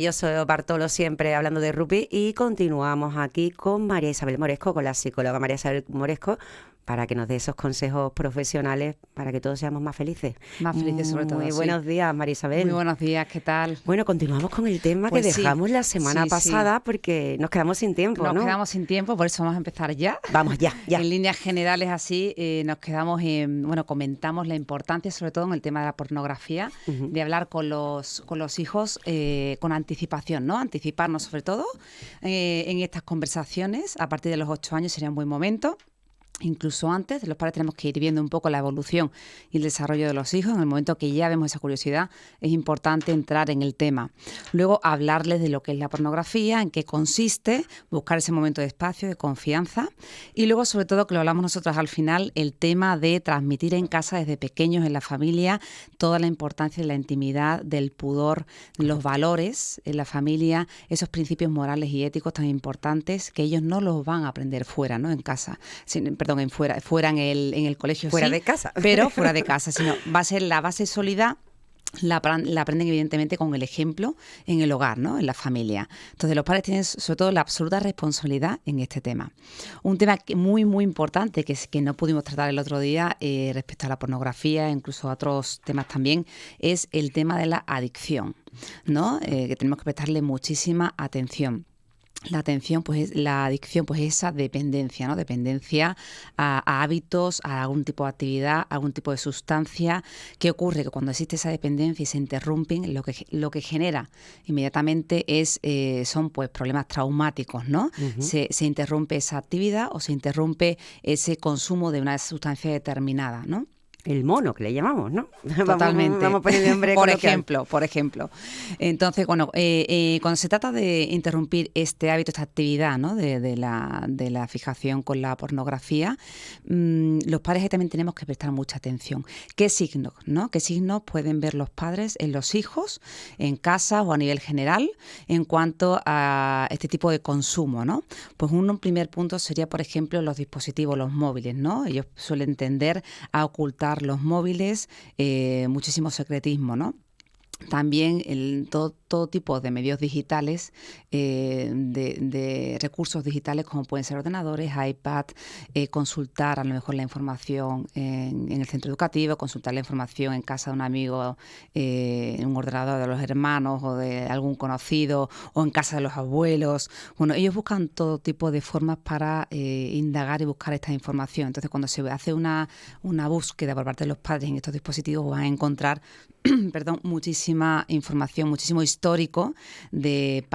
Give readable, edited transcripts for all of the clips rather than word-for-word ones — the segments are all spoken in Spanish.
Yo soy Bartolo, siempre hablando de rugby, y continuamos aquí con María Isabel Moresco, con la psicóloga María Isabel Moresco, para que nos dé esos consejos profesionales para que todos seamos más felices. Más felices sobre todo, Muy sí. buenos días, María Muy Isabel. buenos días, ¿qué tal? Bueno, continuamos con el tema que Pues sí, dejamos la semana sí. pasada porque nos quedamos sin tiempo, Nos ¿no? quedamos sin tiempo, por eso vamos a empezar ya. Vamos, ya. En líneas generales así, nos quedamos en, comentamos la importancia, sobre todo en el tema de la pornografía, de hablar con los hijos con anticipación, ¿no? Anticiparnos sobre todo en estas conversaciones. A partir de los 8 años sería un buen momento. Incluso antes, los padres tenemos que ir viendo un poco la evolución y el desarrollo de los hijos. En el momento que ya vemos esa curiosidad, es importante entrar en el tema. Luego, hablarles de lo que es la pornografía, en qué consiste, buscar ese momento de espacio, de confianza. Y luego, sobre todo, que lo hablamos nosotros al final, el tema de transmitir en casa desde pequeños, en la familia, toda la importancia de la intimidad, del pudor, los valores en la familia, esos principios morales y éticos tan importantes que ellos no los van a aprender fuera, ¿no? En casa. Fuera en el colegio, Fuera sí, de casa. pero fuera de casa, sino va a ser la base sólida. La aprenden evidentemente con el ejemplo en el hogar, ¿no? En la familia. Entonces los padres tienen sobre todo la absoluta responsabilidad en este tema. Un tema muy, muy importante que no pudimos tratar el otro día respecto a la pornografía, incluso a otros temas también, es el tema de la adicción, ¿no? Que tenemos que prestarle muchísima atención. La adicción, pues esa dependencia, ¿no? Dependencia a hábitos, a algún tipo de actividad, a algún tipo de sustancia. ¿Qué ocurre? Que cuando existe esa dependencia y se interrumpen, lo que genera inmediatamente son pues problemas traumáticos, ¿no? Se interrumpe esa actividad o se interrumpe ese consumo de una sustancia determinada, ¿no? El mono, que le llamamos, ¿no? Totalmente. Vamos a poner nombre por coloquial. ejemplo. Entonces, cuando se trata de interrumpir este hábito, esta actividad, ¿no? de la fijación con la pornografía, los padres también tenemos que prestar mucha atención. ¿Qué signos, no? ¿Qué signos pueden ver los padres en los hijos, en casa o a nivel general, en cuanto a este tipo de consumo, ¿no? Pues un primer punto sería, por ejemplo, los dispositivos, los móviles, ¿no? Ellos suelen tender a ocultar los móviles, muchísimo secretismo, ¿no? También todo tipo de medios digitales, de recursos digitales como pueden ser ordenadores, iPad, consultar a lo mejor la información en el centro educativo, consultar la información en casa de un amigo, en un ordenador de los hermanos o de algún conocido o en casa de los abuelos. Bueno, ellos buscan todo tipo de formas para indagar y buscar esta información. Entonces, cuando se hace una búsqueda por parte de los padres en estos dispositivos, van a encontrar muchísima información, muchísimo histórico de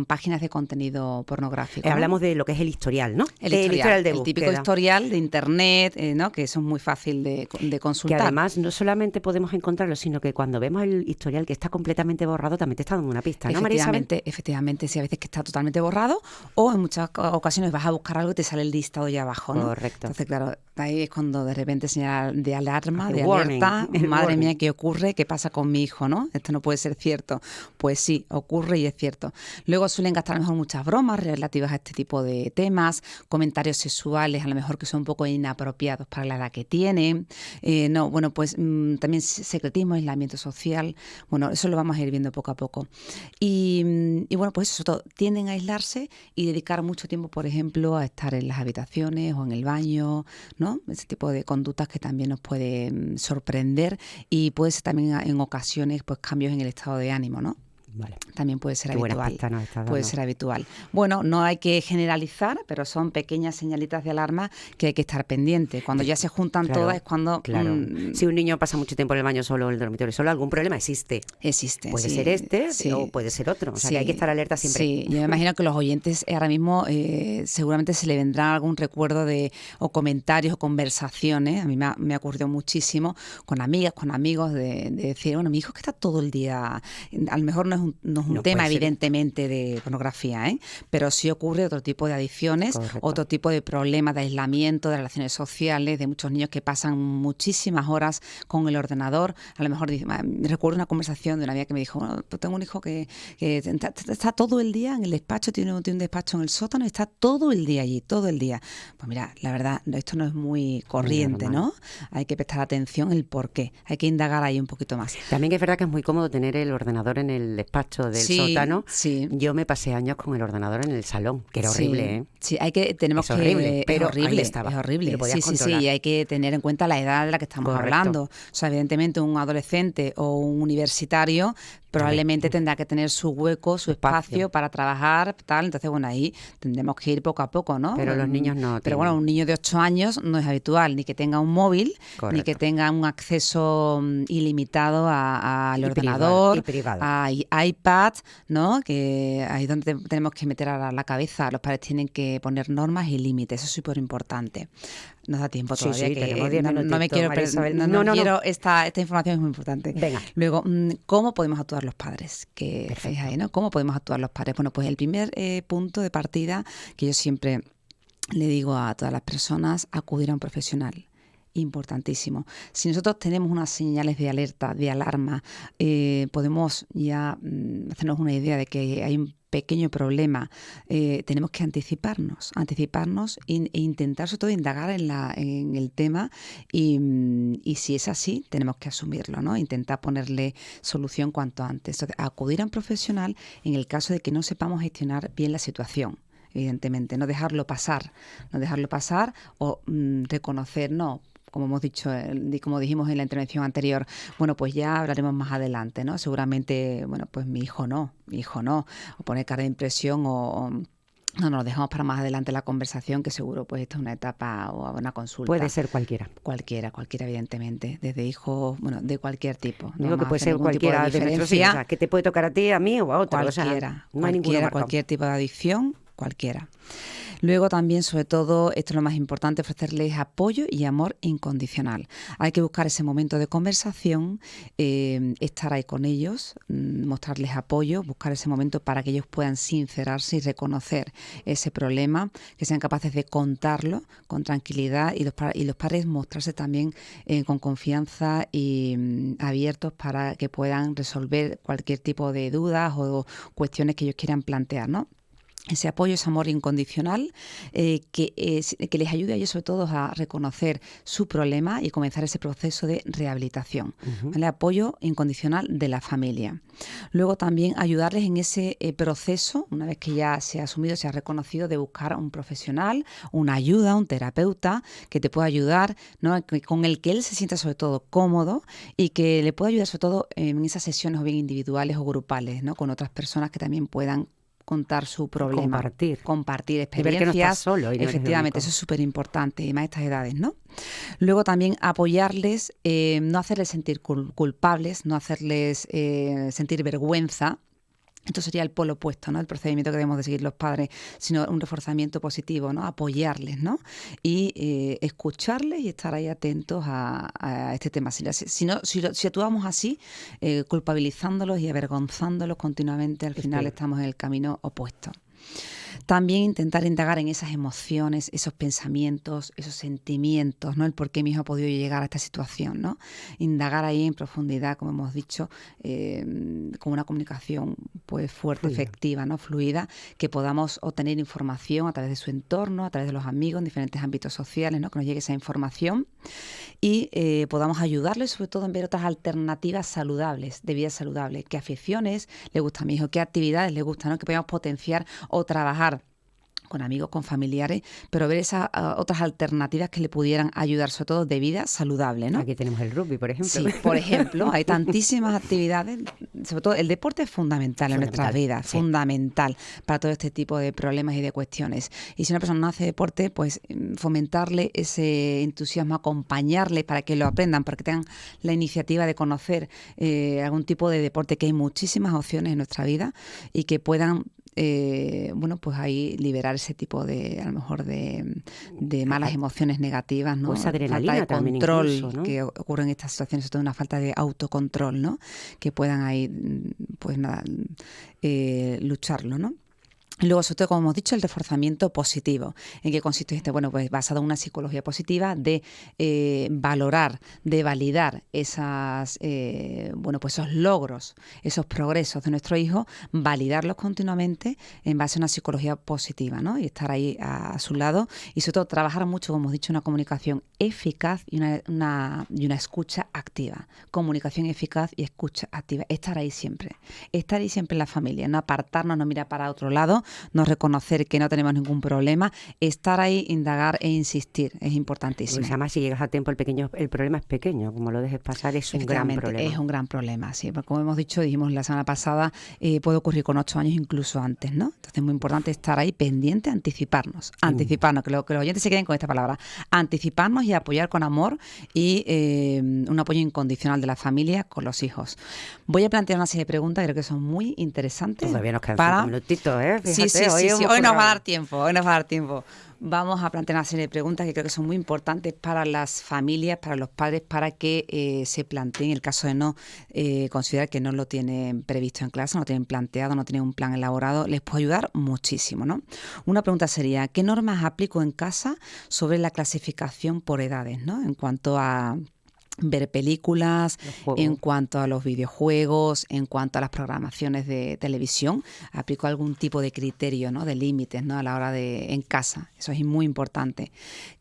páginas de contenido pornográfico, ¿no? Hablamos de lo que es el historial, ¿no? El historial de el búsqueda. típico historial de internet, ¿no? Que eso es muy fácil de consultar. Que además no solamente podemos encontrarlo, sino que cuando vemos el historial que está completamente borrado, también te está dando una pista, ¿no, María Isabel? Efectivamente, sí, a veces que está totalmente borrado o en muchas ocasiones vas a buscar algo y te sale el listado ya abajo, ¿no? Correcto. Entonces, claro, ahí es cuando de repente señal de alarma, El de warning, alerta, el madre warning. mía, ¿qué ocurre? ¿Qué pasa con mi hijo, no? Esto no puede ser cierto. Pues sí, ocurre y es cierto. Luego suelen gastar a lo mejor muchas bromas relativas a este tipo de temas, comentarios sexuales a lo mejor que son un poco inapropiados para la edad que tienen. También secretismo, aislamiento social. Bueno, eso lo vamos a ir viendo poco a poco. Y bueno, pues eso todo. Tienden a aislarse y dedicar mucho tiempo, por ejemplo, a estar en las habitaciones o en el baño, ¿no? Ese tipo de conductas que también nos puede sorprender y puede ser también en ocasiones pues cambios en el estado de ánimo, ¿no? Vale. También puede ser Qué buena habitual. pista nos está dando. Puede ser habitual. Bueno, no hay que generalizar, pero son pequeñas señalitas de alarma que hay que estar pendiente. Cuando ya se juntan todas es cuando... Claro. Si un niño pasa mucho tiempo en el baño solo, en el dormitorio solo, algún problema existe. Existe. Puede sí, ser este sí. o puede ser otro. O sea, Sí, que hay que estar alerta siempre. Sí, yo me imagino que los oyentes ahora mismo seguramente se le vendrá algún recuerdo o comentarios o conversaciones. A mí me ha ocurrido muchísimo con amigas, con amigos, de decir, bueno, mi hijo es que está todo el día... A lo mejor no es un tema evidentemente de pornografía, pero sí ocurre otro tipo de adicciones, Correcto. otro tipo de problemas de aislamiento, de relaciones sociales, de muchos niños que pasan muchísimas horas con el ordenador. A lo mejor recuerdo una conversación de una amiga que me dijo, bueno, pues tengo un hijo que está todo el día en el despacho, tiene un despacho en el sótano y está todo el día allí, todo el día. Pues mira, la verdad, esto no es muy corriente, ¿no? Hay que prestar atención el por qué, hay que indagar ahí un poquito más. También es verdad que es muy cómodo tener el ordenador en el despacho del Sí, sótano, sí. yo me pasé años con el ordenador en el salón, que era horrible, ¿eh? Sí, tenemos Es horrible, que, pero es horrible, ahí estaba, es y horrible. lo podías Sí, sí, sí, controlar. y hay que tener en cuenta la edad de la que estamos Correcto. hablando. O sea, evidentemente un adolescente o un universitario probablemente tendrá que tener su hueco, su espacio para trabajar, tal. Entonces, bueno, ahí tendremos que ir poco a poco, ¿no? Pero los niños no Pero tienen. bueno, un niño de 8 años no es habitual ni que tenga un móvil, ni que Correcto. tenga un acceso ilimitado al Y ordenador, privado. a iPad, ¿no? Que ahí es donde tenemos que meter a la cabeza. Los padres tienen que poner normas y límites, eso es súper importante. Nos da tiempo Sí, todavía, sí, que tenemos 10 no me minutitos, quiero María Isabel. esta información es muy importante. Venga. Luego, ¿cómo podemos actuar los padres? Que estáis ahí, ¿no? ¿Cómo podemos actuar los padres? Bueno, pues el primer punto de partida que yo siempre le digo a todas las personas, acudir a un profesional. Importantísimo. Si nosotros tenemos unas señales de alerta, de alarma, podemos ya hacernos una idea de que hay un pequeño problema, tenemos que anticiparnos e intentar sobre todo indagar en el tema y si es así, tenemos que asumirlo, ¿no? Intentar ponerle solución cuanto antes. Entonces, acudir a un profesional en el caso de que no sepamos gestionar bien la situación. Evidentemente, no dejarlo pasar o reconocer, no, como hemos dicho, como dijimos en la intervención anterior, bueno, pues ya hablaremos más adelante, ¿no? Seguramente, bueno, pues mi hijo no, o poner cara de impresión o no, nos dejamos para más adelante la conversación, que seguro pues esta es una etapa o una consulta. Puede ser cualquiera. Cualquiera, evidentemente, desde hijos, bueno, de cualquier tipo. Digo que puede ser cualquiera de nuestros hijos, o sea, que te puede tocar a ti, a mí o a otro. Cualquiera, o sea, no hay ninguno marcado. Cualquier tipo de adicción, cualquiera. Luego también, sobre todo, esto es lo más importante, ofrecerles apoyo y amor incondicional. Hay que buscar ese momento de conversación, estar ahí con ellos, mostrarles apoyo, buscar ese momento para que ellos puedan sincerarse y reconocer ese problema, que sean capaces de contarlo con tranquilidad y los padres mostrarse también con confianza y abiertos para que puedan resolver cualquier tipo de dudas o cuestiones que ellos quieran plantear, ¿no? Ese apoyo, ese amor incondicional que les ayude a ellos sobre todo a reconocer su problema y comenzar ese proceso de rehabilitación. ¿Vale? Apoyo incondicional de la familia. Luego también ayudarles en ese proceso, una vez que ya se ha asumido, se ha reconocido, de buscar a un profesional, una ayuda, un terapeuta que te pueda ayudar, ¿no? Con el que él se sienta sobre todo cómodo y que le pueda ayudar sobre todo en esas sesiones o bien individuales o grupales, ¿no? Con otras personas que también puedan contar su problema, compartir experiencias, y ver que no estás solo, y no efectivamente, eso es súper importante, y más a estas edades, ¿no? Luego también apoyarles, no hacerles sentir culpables, no hacerles sentir vergüenza. Esto sería el polo opuesto, ¿no? El procedimiento que debemos de seguir los padres, sino un reforzamiento positivo, ¿no? Apoyarles, ¿no? Y escucharles y estar ahí atentos a este tema. Si actuamos así, culpabilizándolos y avergonzándolos continuamente, al final estamos en el camino opuesto. También intentar indagar en esas emociones, esos pensamientos, esos sentimientos, ¿no? El por qué mi hijo ha podido llegar a esta situación, ¿no? Indagar ahí en profundidad, como hemos dicho, con una comunicación pues fuerte, efectiva, ¿no? Fluida, que podamos obtener información a través de su entorno, a través de los amigos, en diferentes ámbitos sociales, ¿no? Que nos llegue esa información y podamos ayudarles sobre todo en ver otras alternativas saludables, de vida saludable. ¿Qué aficiones le gusta a mi hijo? ¿Qué actividades le gustan, ¿no? Que podamos potenciar o trabajar con amigos, con familiares, pero ver esas otras alternativas que le pudieran ayudar, sobre todo de vida saludable, ¿no? Aquí tenemos el rugby, por ejemplo. Sí, por ejemplo, hay tantísimas actividades, sobre todo el deporte es fundamental en nuestras vidas, fundamental para todo este tipo de problemas y de cuestiones. Y si una persona no hace deporte, pues fomentarle ese entusiasmo, acompañarle para que lo aprendan, para que tengan la iniciativa de conocer algún tipo de deporte, que hay muchísimas opciones en nuestra vida y que puedan bueno, pues ahí liberar ese tipo de, a lo mejor de malas emociones negativas, ¿no? O esa adrenalina falta de también control incluso, ¿no? que ocurre en estas situaciones, sobre todo una falta de autocontrol, ¿no? Que puedan ahí, pues nada, lucharlo, ¿no? Y luego, sobre todo, como hemos dicho, el reforzamiento positivo. ¿En qué consiste este? Bueno, pues basado en una psicología positiva de valorar, de validar esas, pues esos logros, esos progresos de nuestro hijo, validarlos continuamente en base a una psicología positiva, ¿no? Y estar ahí a su lado y sobre todo trabajar mucho, como hemos dicho, una comunicación eficaz y una escucha activa. Comunicación eficaz y escucha activa. Estar ahí siempre en la familia, no apartarnos, no mirar para otro lado, no reconocer que no tenemos ningún problema, estar ahí, indagar e insistir, es importantísimo. Pues además, si llegas a tiempo, el problema es pequeño, como lo dejes pasar, es un gran problema. Es un gran problema, sí, porque como hemos dicho, dijimos la semana pasada, puede ocurrir con 8 años, incluso antes, ¿no? Entonces es muy importante estar ahí pendiente, anticiparnos, que los oyentes se queden con esta palabra, anticiparnos y apoyar con amor y un apoyo incondicional de la familia con los hijos. Voy a plantear una serie de preguntas, creo que son muy interesantes. Todavía nos quedan 5 minutitos, ¿eh? Fíjate, Sí. Hoy nos va a dar tiempo, Vamos a plantear una serie de preguntas que creo que son muy importantes para las familias, para los padres, para que se planteen, en el caso de no considerar que no lo tienen previsto en clase, no lo tienen planteado, no tienen un plan elaborado, les puede ayudar muchísimo, ¿no? Una pregunta sería, ¿qué normas aplico en casa sobre la clasificación por edades, ¿no? En cuanto a ver películas, en cuanto a los videojuegos, en cuanto a las programaciones de televisión, aplico algún tipo de criterio, ¿no? De límites, ¿no? A la hora de en casa. Eso es muy importante.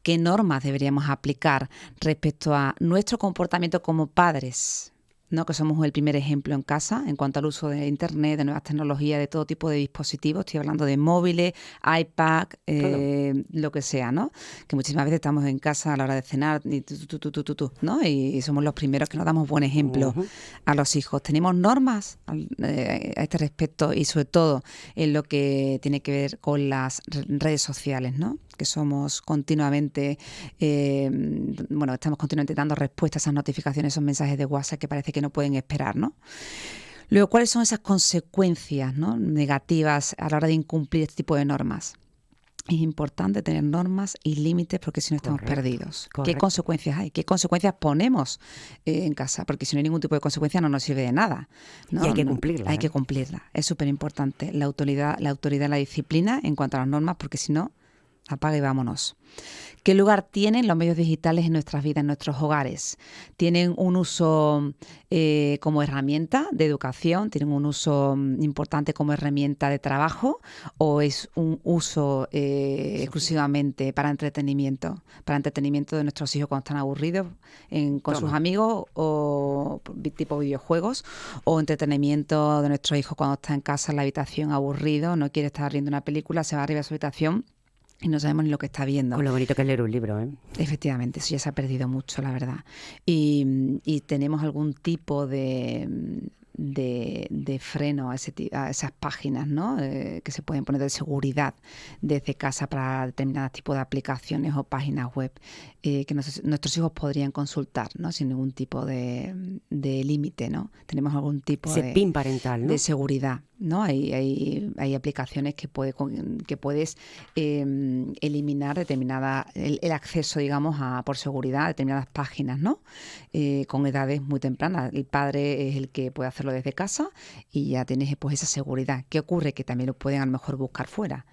¿Qué normas deberíamos aplicar respecto a nuestro comportamiento como padres? ¿No? Que somos el primer ejemplo en casa en cuanto al uso de Internet, de nuevas tecnologías, de todo tipo de dispositivos. Estoy hablando de móviles, iPad, lo que sea, ¿no? Que muchísimas veces estamos en casa a la hora de cenar y ¿no? Y somos los primeros que nos damos buen ejemplo a los hijos. ¿Tenemos normas a este respecto? Y sobre todo en lo que tiene que ver con las redes sociales, ¿no? Que somos continuamente, estamos continuamente dando respuesta a esas notificaciones, esos mensajes de WhatsApp que parece que no pueden esperar, ¿no? Luego, ¿cuáles son esas consecuencias, ¿no? negativas a la hora de incumplir este tipo de normas? Es importante tener normas y límites porque si no estamos perdidos. ¿Qué consecuencias hay? ¿Qué consecuencias ponemos en casa? Porque si no hay ningún tipo de consecuencia no nos sirve de nada, ¿no? Y hay que cumplirla. Hay que cumplirla. Es súper importante la autoridad, la disciplina en cuanto a las normas, porque si no, apaga y vámonos. ¿Qué lugar tienen los medios digitales en nuestras vidas, en nuestros hogares? ¿Tienen un uso como herramienta de educación? ¿Tienen un uso importante como herramienta de trabajo? ¿O es un uso exclusivamente para entretenimiento? Para entretenimiento de nuestros hijos cuando están aburridos con sus amigos o tipo videojuegos. O entretenimiento de nuestros hijos cuando está en casa en la habitación aburrido, no quiere estar viendo una película, se va arriba a su habitación y no sabemos ni lo que está viendo. Con lo bonito que es leer un libro, ¿eh? Efectivamente, eso ya se ha perdido mucho, la verdad. Y tenemos algún tipo de freno a esas páginas, ¿no? Que se pueden poner de seguridad desde casa para determinados tipos de aplicaciones o páginas web que nuestros hijos podrían consultar, ¿no? Sin ningún tipo de límite, ¿no? Tenemos algún tipo de PIN parental, ¿no? De seguridad, ¿no? Hay aplicaciones que puedes eliminar el acceso, digamos, por seguridad a determinadas páginas, ¿no? Con edades muy tempranas. El padre es el que puede hacerlo desde casa y ya tienes pues esa seguridad. ¿Qué ocurre? Que también lo pueden a lo mejor buscar fuera.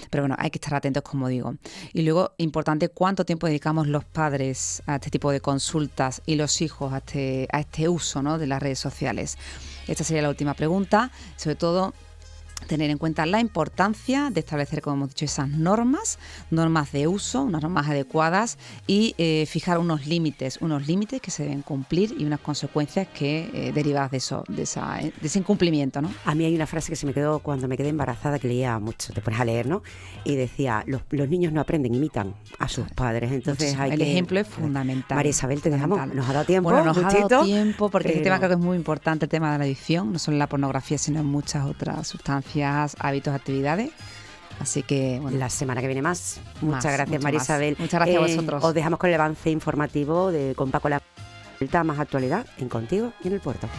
Pero bueno, hay que estar atentos, como digo. Y luego, importante, ¿cuánto tiempo dedicamos los padres a este tipo de consultas y los hijos a este uso, ¿no? de las redes sociales? Esta sería la última pregunta. Sobre todo, tener en cuenta la importancia de establecer, como hemos dicho, esas normas de uso, unas normas adecuadas y fijar unos límites que se deben cumplir y unas consecuencias que derivadas de ese incumplimiento, ¿no? A mí hay una frase que se me quedó cuando me quedé embarazada, que leía mucho, te pones a leer, ¿no? Y decía, los niños no aprenden, imitan a sus padres. Entonces el ejemplo es fundamental. María Isabel, te dejamos, nos ha dado tiempo. Bueno, nos ha dado tiempo porque este tema creo que es muy importante, el tema de la adicción, no solo en la pornografía, sino en muchas otras sustancias, hábitos, actividades. Así que, bueno. La semana que viene más. Muchas gracias, María Isabel. Muchas gracias a vosotros. Os dejamos con el avance informativo con Paco La Vuelta, más actualidad en Contigo y en el Puerto.